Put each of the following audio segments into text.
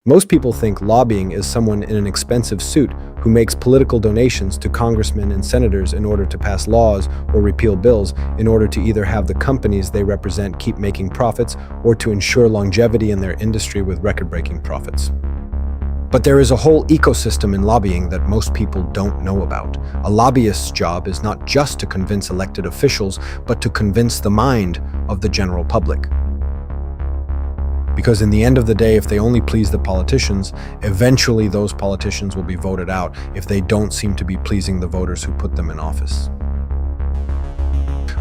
Most people think lobbying is someone in an expensive suit who makes political donations to congressmen and senators in order to pass laws or repeal bills in order to either have the companies they represent keep making profits or to ensure longevity in their industry with record-breaking profits. But there is a whole ecosystem in lobbying that most people don't know about. A lobbyist's job is not just to convince elected officials, but to convince the mind of the general public. Because in the end of the day, if they only please the politicians, eventually those politicians will be voted out if they don't seem to be pleasing the voters who put them in office.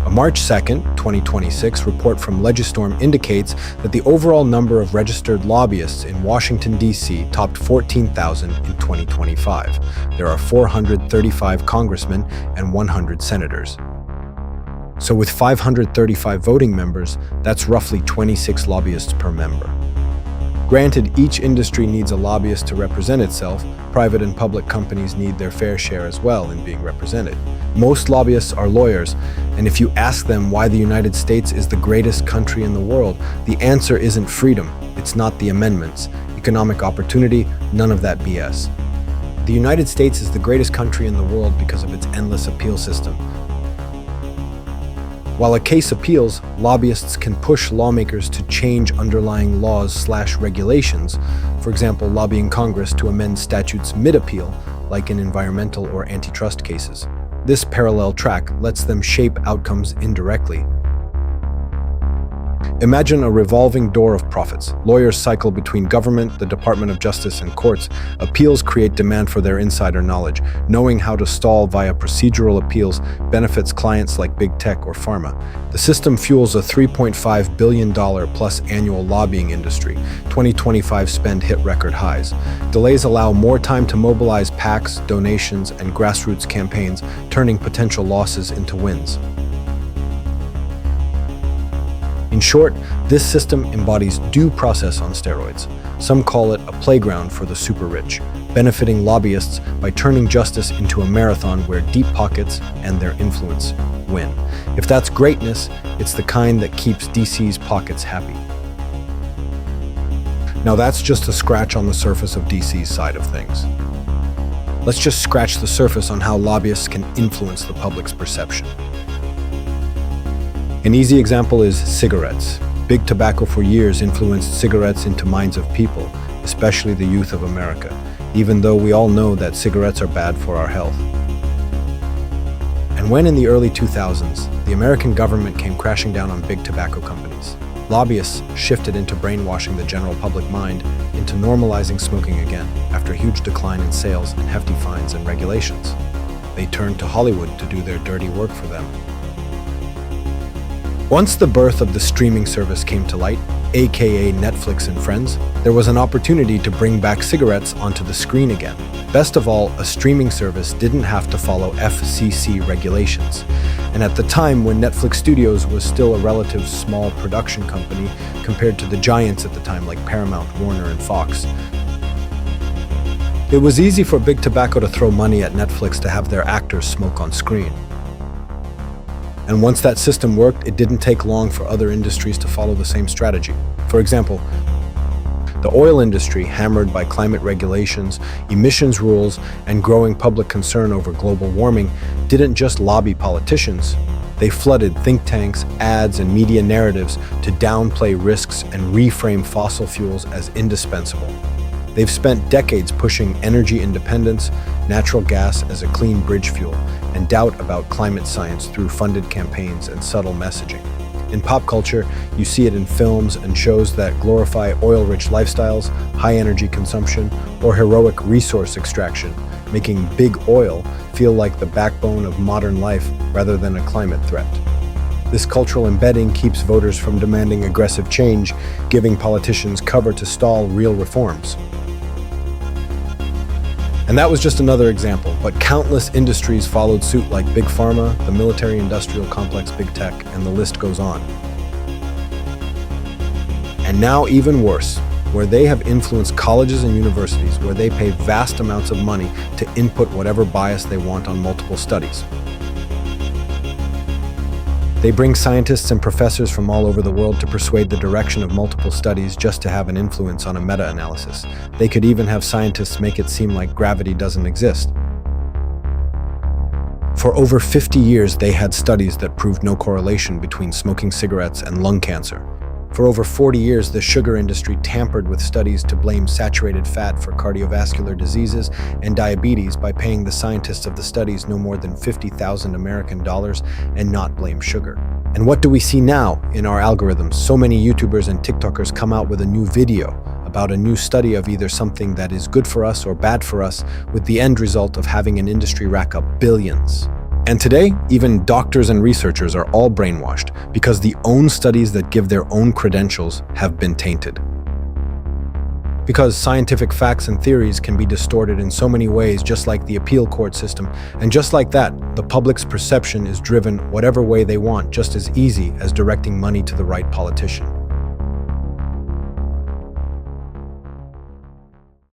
A March 2nd, 2026 report from Legistorm indicates that the overall number of registered lobbyists in Washington, D.C. topped 14,000 in 2025. There are 435 congressmen and 100 senators. So with 535 voting members, that's roughly 26 lobbyists per member. Granted, each industry needs a lobbyist to represent itself. Private and public companies need their fair share as well in being represented. Most lobbyists are lawyers, and if you ask them why the United States is the greatest country in the world, the answer isn't freedom, it's not the amendments, economic opportunity, none of that BS. The United States is the greatest country in the world because of its endless appeal system. While a case appeals, lobbyists can push lawmakers to change underlying laws/regulations, for example, lobbying Congress to amend statutes mid-appeal, like in environmental or antitrust cases. This parallel track lets them shape outcomes indirectly. Imagine a revolving door of profits. Lawyers cycle between government, the Department of Justice, and courts. Appeals create demand for their insider knowledge. Knowing how to stall via procedural appeals benefits clients like Big Tech or Pharma. The system fuels a $3.5 billion plus annual lobbying industry. 2025 spend hit record highs. Delays allow more time to mobilize PACs, donations, and grassroots campaigns, turning potential losses into wins. In short, this system embodies due process on steroids. Some call it a playground for the super rich, benefiting lobbyists by turning justice into a marathon where deep pockets and their influence win. If that's greatness, it's the kind that keeps DC's pockets happy. Now that's just a scratch on the surface of DC's side of things. Let's just scratch the surface on how lobbyists can influence the public's perception. An easy example is cigarettes. Big tobacco for years influenced cigarettes into minds of people, especially the youth of America, even though we all know that cigarettes are bad for our health. And when in the early 2000s, the American government came crashing down on big tobacco companies, lobbyists shifted into brainwashing the general public mind into normalizing smoking again after a huge decline in sales and hefty fines and regulations. They turned to Hollywood to do their dirty work for them. Once the birth of the streaming service came to light, aka Netflix and Friends, there was an opportunity to bring back cigarettes onto the screen again. Best of all, a streaming service didn't have to follow FCC regulations. And at the time when Netflix Studios was still a relative small production company compared to the giants at the time like Paramount, Warner, and Fox, it was easy for Big Tobacco to throw money at Netflix to have their actors smoke on screen. And once that system worked, it didn't take long for other industries to follow the same strategy. For example, the oil industry, hammered by climate regulations, emissions rules, and growing public concern over global warming, didn't just lobby politicians. They flooded think tanks, ads, and media narratives to downplay risks and reframe fossil fuels as indispensable. They've spent decades pushing energy independence, natural gas as a clean bridge fuel, and doubt about climate science through funded campaigns and subtle messaging. In pop culture, you see it in films and shows that glorify oil-rich lifestyles, high energy consumption, or heroic resource extraction, making big oil feel like the backbone of modern life rather than a climate threat. This cultural embedding keeps voters from demanding aggressive change, giving politicians cover to stall real reforms. And that was just another example, but countless industries followed suit like Big Pharma, the military-industrial complex Big Tech, and the list goes on. And now even worse, where they have influenced colleges and universities where they pay vast amounts of money to input whatever bias they want on multiple studies. They bring scientists and professors from all over the world to persuade the direction of multiple studies just to have an influence on a meta-analysis. They could even have scientists make it seem like gravity doesn't exist. For over 50 years, they had studies that proved no correlation between smoking cigarettes and lung cancer. For over 40 years, the sugar industry tampered with studies to blame saturated fat for cardiovascular diseases and diabetes by paying the scientists of the studies no more than $50,000 American dollars and not blame sugar. And what do we see now in our algorithms? So many YouTubers and TikTokers come out with a new video about a new study of either something that is good for us or bad for us, with the end result of having an industry rack up billions. And today, even doctors and researchers are all brainwashed because the own studies that give their own credentials have been tainted. Because scientific facts and theories can be distorted in so many ways, just like the appeal court system. And just like that, the public's perception is driven whatever way they want, just as easy as directing money to the right politician.